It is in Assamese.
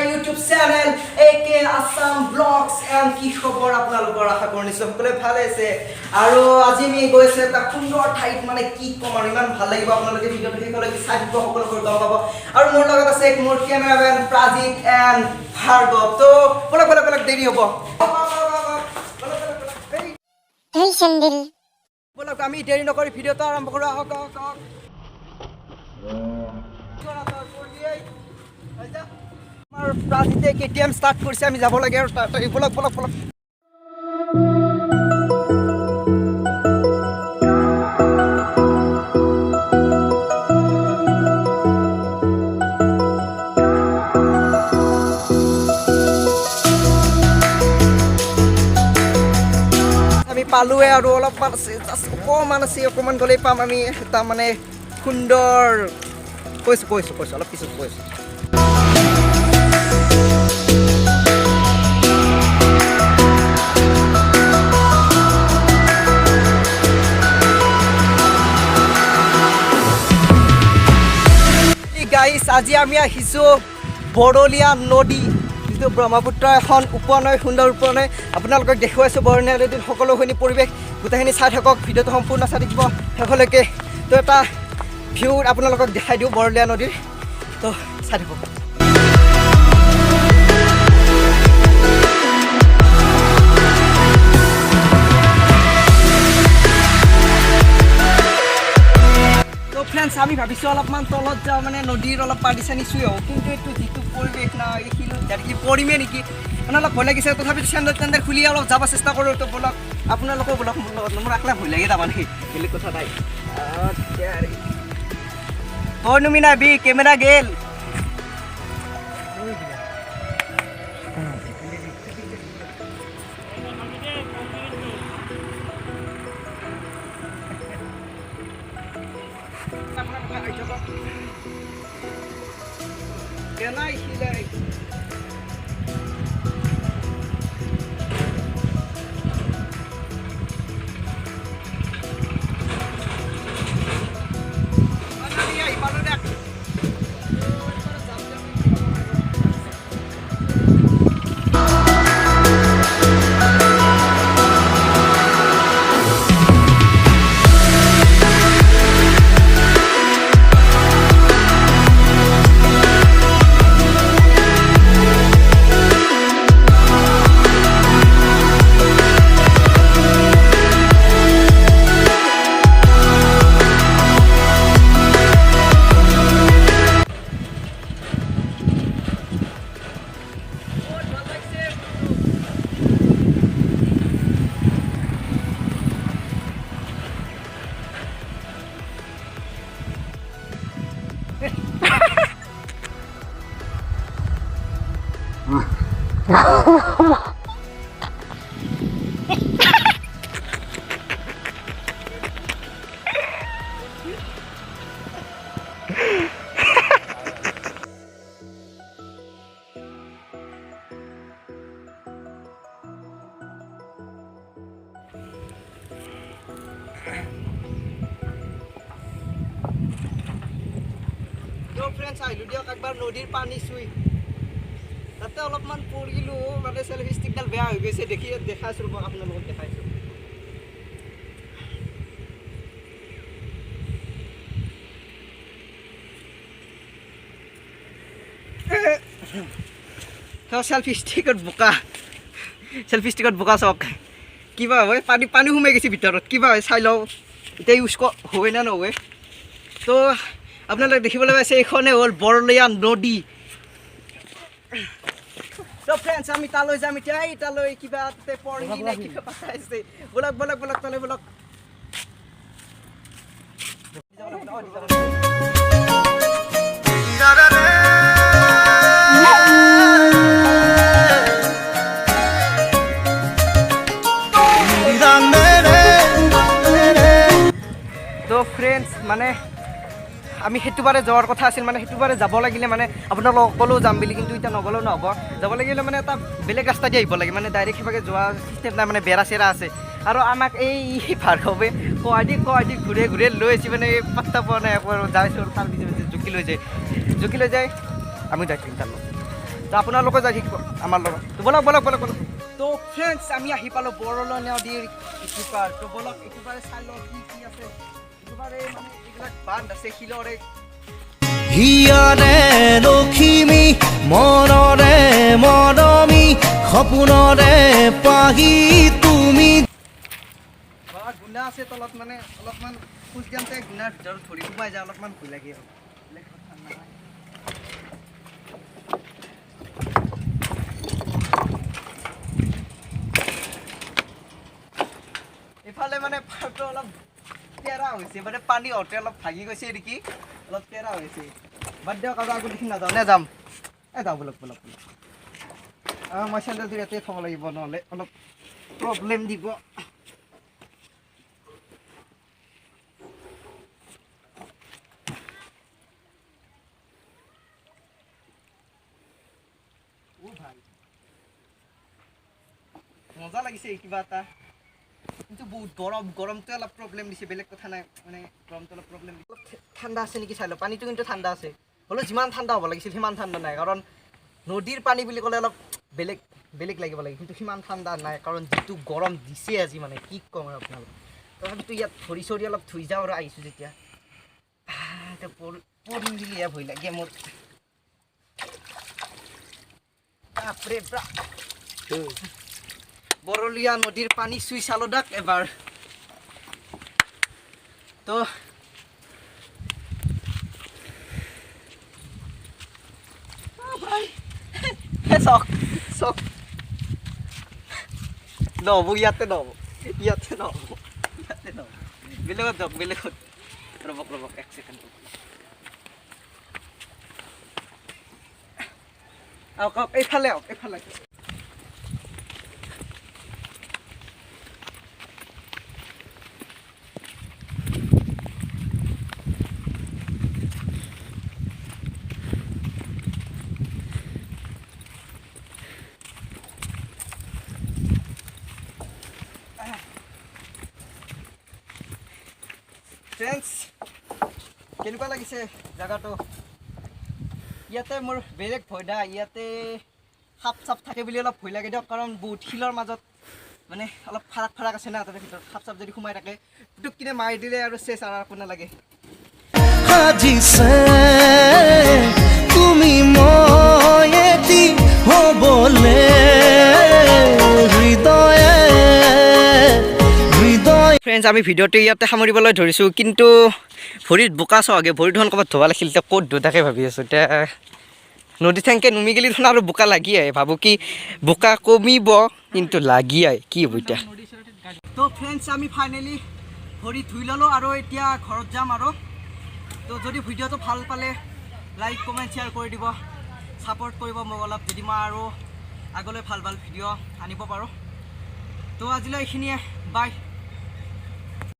my YouTube channel AK Assam Vlogs and কি খবৰ আপোনালোকৰ আশা কৰিছো সকলোৱে ভালে আছে আৰু আজি আমি গৈছে এটা সুন্দৰ ঠাইত মানে কি কম আৰু ইমান ভাল লাগিব আপোনালোকে ভিডিঅ'টো শেষলৈকে চাই দিব সকলোবোৰ গম পাব আৰু মোৰ লগত আছে এক মোৰ কেমেৰামেন প্ৰাজিত এণ্ড ভাৰ্গৱ তো বলক দেৰি হ'ব এই চেন্ডেল বলক আমি দেৰি নকৰি ভিডিঅ'টো আৰম্ভ কৰো আহক আমাৰ প্ৰাজিতে কেটিএম ষ্টাৰ্ট কৰিছে আমি যাব লাগে আৰু বলক আমি পালোৱে আৰু অলপমান আছে জাষ্ট অকণমান গ'লেই পাম আমি এটা মানে সুন্দৰ কৈছোঁ অলপ পিছত কৈছোঁ গাইছ আজি আমি আহিছোঁ বৰলীয়া নদী যিটো ব্ৰহ্মপুত্ৰ এখন উপনৈ সুন্দৰ উপনৈ আপোনালোকক দেখুৱাইছোঁ বৰলীয়া নদীৰ সকলোখিনি পৰিৱেশ গোটেইখিনি চাই থাকক ভিডিঅ'টো সম্পূৰ্ণ চাই থাকিব শেষলৈকে তো এটা ভিউ আপোনালোকক দেখাই দিওঁ বৰলীয়া নদীৰ তো চাই থাকক ফ্ৰেণ্ডছ আমি ভাবিছোঁ অলপমান তলত যাওঁ মানে নদীৰ অলপ পানী চানী চুই আহোঁ কিন্তু এইটো যিটো পৰিৱেশ না এই শিলো কি পৰিমে নেকি মানে অলপ ভয় লাগিছে তথাপিতো চেণ্ডেল খুলি অলপ যাব চেষ্টা কৰোঁ তো বলক আপোনালোকেও বলক মোৰ লগত মোৰ একলা ভয় লাগে তাৰমানে বেলেগ কথা নাই তই নুমি নাবি কেমেৰা গেল Kenai hilai. Mana dia ibarat dak. Friends আহিলোঁ দিয়ক একবাৰ নদীৰ পানী চুই তাতে অলপমান পৰিলোঁ মানে চেল্ফি ষ্টিকডাল বেয়া হৈ গৈছে দেখাইছোঁ ৰ'ব আপোনালোকক দেখাইছোঁ চেল্ফি ষ্টিকত বোকা চাওক কিবা হয় পানী সোমাই গৈছে ভিতৰত কিবা হয় চাই লওঁ এতিয়া ইউজ হয় নে নহয় তো আপোনালোকে দেখিবলৈ পাইছে এইখনে হ'ল বৰলীয়া নদী তো ফ্ৰেণ্ডছ আমি তালৈ যাম এতিয়া তালৈ কিবা পৰহি নে কিবা পাতাইছে বলক তালৈ বলক তো ফ্ৰেণ্ডছ মানে আমি সেইটো বাৰে যোৱাৰ কথা আছিল মানে সেইটো বাৰে যাব লাগিলে মানে আপোনালোক সকলেও যাম বুলি কিন্তু এতিয়া নগ'লেও নহ'ব যাব লাগিলে মানে এটা বেলেগ ৰাস্তা দি আহিব লাগে মানে ডাইৰেক্ট সিভাগে যোৱা চিষ্টেম নাই মানে বেৰা চেৰা আছে আৰু আমাক এই ভাৰ্গৱে কয় ঘূৰে লৈ আহিছে মানে পাত্তা পোৱা নাই যাইছোঁ আৰু তাৰ পিছত জুকি লৈ যায় আমি যাই থাকিম তাৰ লগত তো আপোনালোকে যাই শিকিব আমাৰ লগত তো বলক বলক বলক বলক তো ফ্ৰেণ্ডছ আমি আহি পালোঁ বৰলৈ নদীৰ ইটোপাৰ তো বলক ইটোপাৰে চাই লওঁ কি আছে ইটোপাৰে মানে এইবিলাক বান্ধ আছে শিলৰে হিয়াৰে লখিমী মনৰে মৰমী সপোনৰে পাহি তুমি গুণা আছে তলত মানে অলপমান খোজ দিওঁতে গুণাৰ ভিতৰত ভৰি সোমাই যায় অলপমান ভয় লাগে এইফালে মানে পাৰটো অলপ তেৰা হৈছে মানে পানী হওঁতে অলপ ভাগি গৈছে নেকি অলপ তেৰা হৈছে বাদ দিয়ক আৰু আগত দেখি নাযাওঁ নে যাম যাওঁ বলক বলক বলক মই চেণ্ডেলটো ইয়াতে থ'ব লাগিব নহ'লে অলপ প্ৰব্লেম দিব মজা লাগিছে কিবা এটা কিন্তু বহুত গৰমটো অলপ প্ৰব্লেম দিছে বেলেগ কথা নাই মানে গৰমটো অলপ প্ৰব্লেম দিছে অলপ ঠাণ্ডা আছে নেকি চাই লওঁ পানীটো কিন্তু ঠাণ্ডা আছে হ'লেও যিমান ঠাণ্ডা হ'ব লাগিছিল সিমান ঠাণ্ডা নাই কাৰণ নদীৰ পানী বুলি ক'লে অলপ বেলেগ বেলেগ লাগিব লাগে কিন্তু সিমান ঠাণ্ডা নাই কাৰণ যিটো গৰম দিছে আজি মানে কি ক'ম আৰু আপোনালোক তথাপিতো ইয়াত ভৰি চৰি অলপ ধুই যাওঁ আৰু আহিছোঁ যেতিয়া পৰিম বুলিহে ভয় লাগে মোৰ বাপৰে বাপ বৰলীয়া নদীৰ পানী চুই চালো দাক এবাৰ তো চক চক নহ'ব ইয়াতে নহ'ব ইয়াতে নহ'ব ইয়াতে নহ'ব বেলেগত যাওক বেলেগত ৰ'বক ৰ'বক এক ছেকেণ্ড আহক আহক এইফালে আহক এইফালে ফ্ৰেণ্ডছ কেনেকুৱা লাগিছে জেগাটো ইয়াতে মোৰ বেলেগ ভয় নাই ইয়াতে সাপ চাপ থাকে বুলি অলপ ভয় লাগে দিয়ক কাৰণ বহুত শিলৰ মাজত মানে অলপ ফাৰাক ফাৰাক আছে না তাতে ভিতৰত সাপ চাপ যদি সোমাই থাকে পুটুককিনে মাৰি দিলে আৰু চেচ আৰু একো নালাগে সাজিছে তুমি মই এটি হ'বলে হৃদয়ে হৃদয় ফ্ৰেণ্ডছ আমি ভিডিঅ'টো ইয়াতে সামৰিবলৈ ধৰিছোঁ কিন্তু ভৰিত বোকা চহাগে ভৰি ধন ক'ৰবাত ধোৱা লাগিছিল এতিয়া ক'ত ধুই তাকে ভাবি আছোঁ এতিয়া নদী থেংকে নুমি গেলি ধৰণ আৰু বোকা লাগি আহে ভাবোঁ কি বোকা কমিব কিন্তু লাগি আহে কি হ'ব এতিয়া তো ফ্ৰেণ্ডছ আমি ফাইনেলি ভৰি ধুই ল'লোঁ আৰু এতিয়া ঘৰত যাম আৰু তো যদি ভিডিঅ'টো ভাল পালে লাইক কমেণ্ট শ্বেয়াৰ কৰি দিব ছাপৰ্ট কৰিব মোক অলপ যদি মই আৰু আগলৈ ভাল ভাল ভিডিঅ' আনিব পাৰোঁ তো আজিলৈ এইখিনিয়ে বাই